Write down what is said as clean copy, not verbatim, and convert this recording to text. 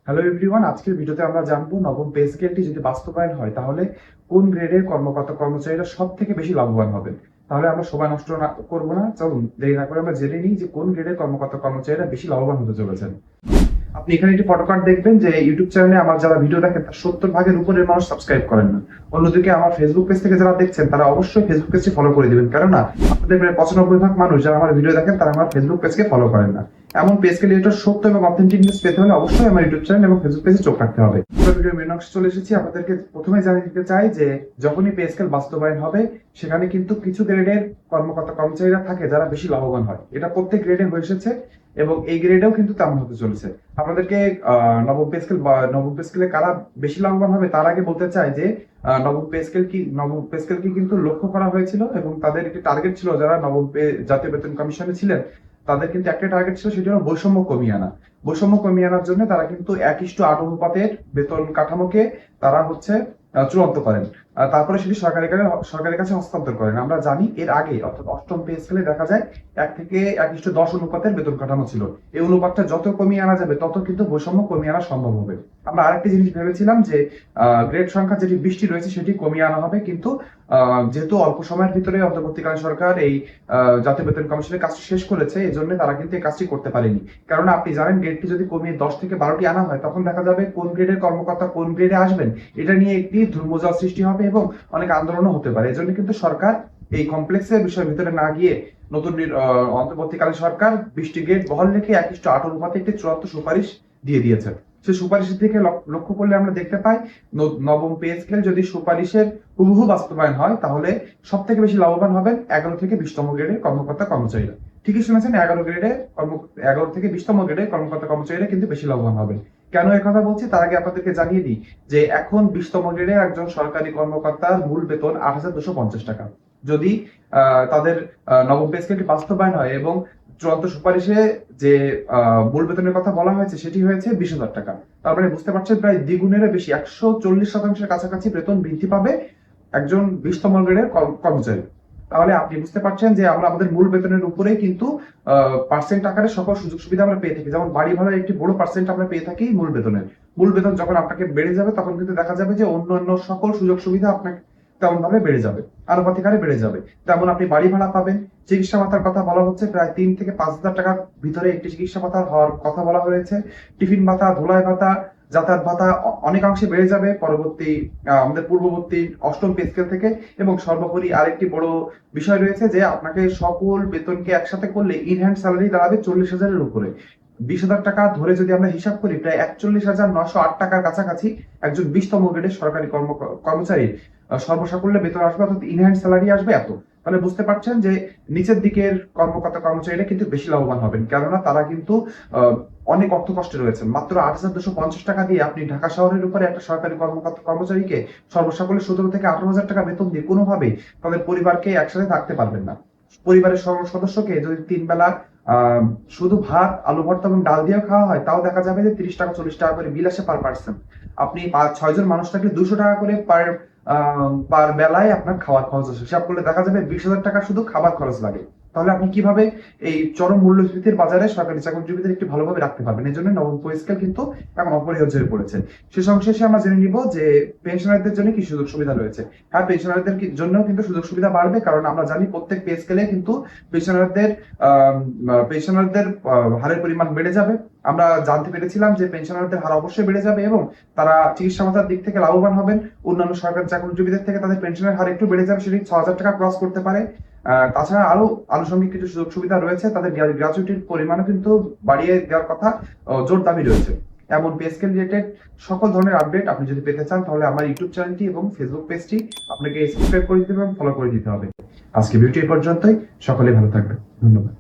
Hello everyone, আজকের ভিডিওতে আমরা জানবো নবম পে স্কেলটি যদি বাস্তবায়ন হয় তাহলে কোন গ্রেডের কর্মকর্তা কর্মচারীরা সব থেকে বেশি লাভবান হবেন। তাহলে আমরা সময় নষ্ট না করবো না, চলুন দেরি না করে আমরা জেনে নিই যে কোন গ্রেডের কর্মকর্তা কর্মচারীরা বেশি লাভবান হতে চলেছেন। আপনি এখানে একটি ফটোকার্ড দেখবেন যে ইউটিউব চ্যানেলে আমার যারা ভিডিও দেখেন তার 70% উপরের মানুষ সাবস্ক্রাইব করেন না। অন্যদিকে আমার ফেসবুক পেজ থেকে যারা দেখছেন তারা অবশ্যই ফেসবুক পেজটি ফলো করে দিবেন, কেননা আপনাদের প্রায় 95% মানুষ যারা আমার ভিডিও দেখেন তারা আমার ফেসবুক পেজকে ফলো করেন না। এমন পেজ ক্রিয়েটর সত্য এবং অথেন্টিক নিউজ পেতে হলে অবশ্যই আমার ইউটিউব চ্যানেল এবং ফেসবুক পেজে চোখ রাখতে হবে। ভিডিও মেন অংশে চলে এসেছি। আপনাদেরকে প্রথমে জানিয়ে দিতে চাই যে যখনই পে স্কেল বাস্তবায়ন হবে সেখানে কিন্তু কিছু গ্রেডের কর্মকর্তা কর্মচারীরা থাকে যারা বেশি লাভবান হয়। এটা প্রত্যেক গ্রেডে হয়ে এসেছে এবং এই গ্রেডেও কিন্তু তেমন হতে চলেছে। আপনাদেরকে নবম পে স্কেলে কারা বেশি লাভবান হবে তার আগে বলতে চাই যে নবম পে স্কেল কি কিন্তু লক্ষ্য করা হয়েছিল এবং তাদের একটি টার্গেট ছিল। যারা জাতীয় বেতন কমিশনে ছিলেন তাদের কিন্তু একটা টার্গেট ছিল, সেটি হলো বৈষম্য কমিয়ে আনা। বৈষম্য কমিয়ে আনার জন্য তারা কিন্তু 1:8 অনুপাতের বেতন কাঠামোকে তারা চূড়ান্ত করেন। তারপরে সেটি সরকারের কাছে হস্তান্তর করেন। আমরা জানি এর আগে অর্থাৎ অষ্টম পে স্কেলে দেখা যায় 1:10 অনুপাতের বেতন কাঠামো ছিল। এই অনুপাতটা যত কমিয়ে আনা যাবে তত কিন্তু বৈষম্য কমিয়ে আনা সম্ভব হবে। আমরা আরেকটি জিনিস ভেবেছিলাম যে গ্রেড সংখ্যা যেটি 20টি রয়েছে সেটি কমিয়ে আনা হবে, কিন্তু যেহেতু অল্প সময়ের ভিতরে অন্তর্বর্তীকালীন সরকার এই জাতীয় বেতন কমিশনের কাজটি শেষ করেছে, এই জন্য তারা কিন্তু এই কাজটি করতে পারেনি। কারণ আপনি জানেন গ্রেডটি যদি কমিয়ে 10 থেকে 12টি আনা হয় তখন দেখা যাবে কোন গ্রেডের কর্মকর্তা কোন গ্রেডে আসবেন এটা নিয়ে একটি ধূম্রজাল সৃষ্টি হবে এবং অনেক আন্দোলনও হতে পারে। এজন্য কিন্তু সরকার এই কমপ্লেক্সের বিষয়ের ভিতরে না গিয়ে নতুন অন্তর্বর্তীকালীন সরকার 20টি গ্রেড বহাল রেখে 1:8 অনুপাতে একটি চূড়ান্ত সুপারিশ দিয়ে দিয়েছে। সেই সুপারিশের দিকে লক্ষ্য করলে আমরা দেখতে পাই নবম পে স্কেল যদি সুপারিশের হুবহু বাস্তবায়ন হয় তাহলে সব থেকে বেশি লাভবান হবেন 11 থেকে 20তম গ্রেডের কর্মকর্তা কর্মচারীরা। ঠিকই শুনেছেন, 11 থেকে 20তম গ্রেডের কর্মকর্তা কর্মচারীরা কিন্তু বেশি লাভবান হবেন। কেন কথা বলছি তার আগে আপনাদেরকে জানিয়ে দিই যে এখন 20তম গ্রেডের একজন সরকারি কর্মকর্তার মূল বেতন 8,250 টাকা। যদি তাদের নবম পে স্কেলটি বাস্তবায়ন হয় এবং চূড়ান্ত সুপারিশে যে মূল বেতনের কথা বলা হয়েছে সেটি হয়েছে 20,000 টাকা। তার মানে বুঝতে পারছেন প্রায় দ্বিগুণের বেশি 140% কাছাকাছি বেতন বৃদ্ধি পাবে একজন 20তম গ্রেডের কর্মচারী। তাহলে আপনি বুঝতে পারছেন যে আমরা আমাদের মূল বেতনের উপরেই কিন্তু পার্সেন্ট আকারে সকল সুযোগ সুবিধা আমরা পেয়ে থাকি। যেমন বাড়ি ভাড়ার একটি বড় পার্সেন্ট আমরা পেয়ে থাকি মূল বেতনের। মূল বেতন যখন আপনাকে বেড়ে যাবে তখন কিন্তু দেখা যাবে যে অন্যান্য সকল সুযোগ সুবিধা আপনাকে তেমন ভাবে বেড়ে যাবে, আনুপাতিক হারে বেড়ে যাবে। তেমন আপনি বাড়ি ভাড়া পাবেন। চিকিৎসা ভাতার কথা বলা হচ্ছে প্রায় 3 থেকে 5,000 টাকার ভিতরে একটি চিকিৎসা ভাতা হওয়ার কথা বলা হয়েছে। টিফিন ভাতা, ধুলাই ভাতা, যাতায়াত ভাতা অনেকাংশে বেড়ে যাবে আমাদের পূর্ববর্তী অষ্টম পে স্কেল থেকে। এবং সর্বোপরি আরেকটি বড় বিষয় রয়েছে যে আপনাকে সকল বেতনকে একসাথে করলে ইন হ্যান্ড স্যালারি দাঁড়াবে 40,000-এর উপরে। 20,000 টাকা ধরে যদি আমরা হিসাব করি প্রায় 41,908 টাকার কাছাকাছি একজন 20তম গ্রেডের সরকারি কর্মচারী সর্বসাকুল্যে বেতন আসবে, অর্থাৎ ইন হ্যান্ড স্যালারি আসবে এত। তাহলে বুঝতে পারছেন যে নিচের দিকের কর্মকর্তা কর্মচারীরা কিন্তু বেশি লাভবান হবেন, কেননা তারা কিন্তু অনেক অর্থ কষ্টে রয়েছেন। মাত্র 8,250 টাকা দিয়ে আপনি ঢাকা শহরের উপরে একটা সরকারি কর্মকর্তা কর্মচারীকে সর্বসাকুল্যে 17 থেকে 18,000 টাকা বেতন দিয়ে কোনোভাবেই তাদের পরিবারকে একসাথে থাকতে পারবেন না। পরিবারের সদস্যকে যদি 3 বেলা শুধু ভাত, আলু ভর্তা এবং ডাল দিয়ে খাওয়া হয় তাও দেখা যাবে যে 30 টাকা 40 টাকা করে বিল আসে পার পার্সন। আপনি 5-6 জন মানুষ থাকলে 200 টাকা করে পার বেলায় আপনার খাওয়ার খরচ আসে। হিসাব করলে দেখা যাবে 20,000 টাকা শুধু খাবার খরচ লাগে। তাহলে আপনি কিভাবে এই চরম মূল্যস্ফীতির বাজারে সরকারি চাকরিজীবীদের একটু ভালোভাবে রাখতে পারবেন? এই জন্য নবম পে স্কেল কিন্তু এখন অপরিহার্য হয়ে পড়েছে। শেষ অংশে আমরা জেনে নিব যে পেনশনারদের জন্য কি সুযোগ সুবিধা রয়েছে। হ্যাঁ, পেনশনারদের জন্য কিন্তু সুযোগ সুবিধা বাড়বে, কারণ আমরা জানি প্রত্যেক পে স্কেলে কিন্তু পেনশনারদের হারের পরিমাণ বেড়ে যাবে। আমরা জানতে পেরেছিলাম যে পেনশনারদের হার অবশ্যই বেড়ে যাবে এবং তারা চিকিৎসা ভাতার দিক থেকে লাভবান হবেন। অন্যান্য সরকারি চাকরিজীবীদের থেকে তাদের পেনশনের হার একটু বেড়ে যাবে, সেটি 6,000 টাকা ক্রস করতে পারে। তাছাড়া আরো আনুষঙ্গিক কিছু সুযোগ সুবিধা রয়েছে, তাদের গ্র্যাচুইটির পরিমাণও কিন্তু বাড়িয়ে দেওয়ার কথা জোর দাবি রয়েছে। এমন পে স্কেল রিলেটেড সকল ধরনের আপডেট আপনি যদি পেতে চান তাহলে আমার ইউটিউব চ্যানেলটি এবং ফেসবুক পেজটি আপনাকে সাবস্ক্রাইব করে দিতে এবং ফলো করে দিতে হবে। আজকে ভিডিও এই পর্যন্তই। সকলে ভালো থাকবেন। ধন্যবাদ।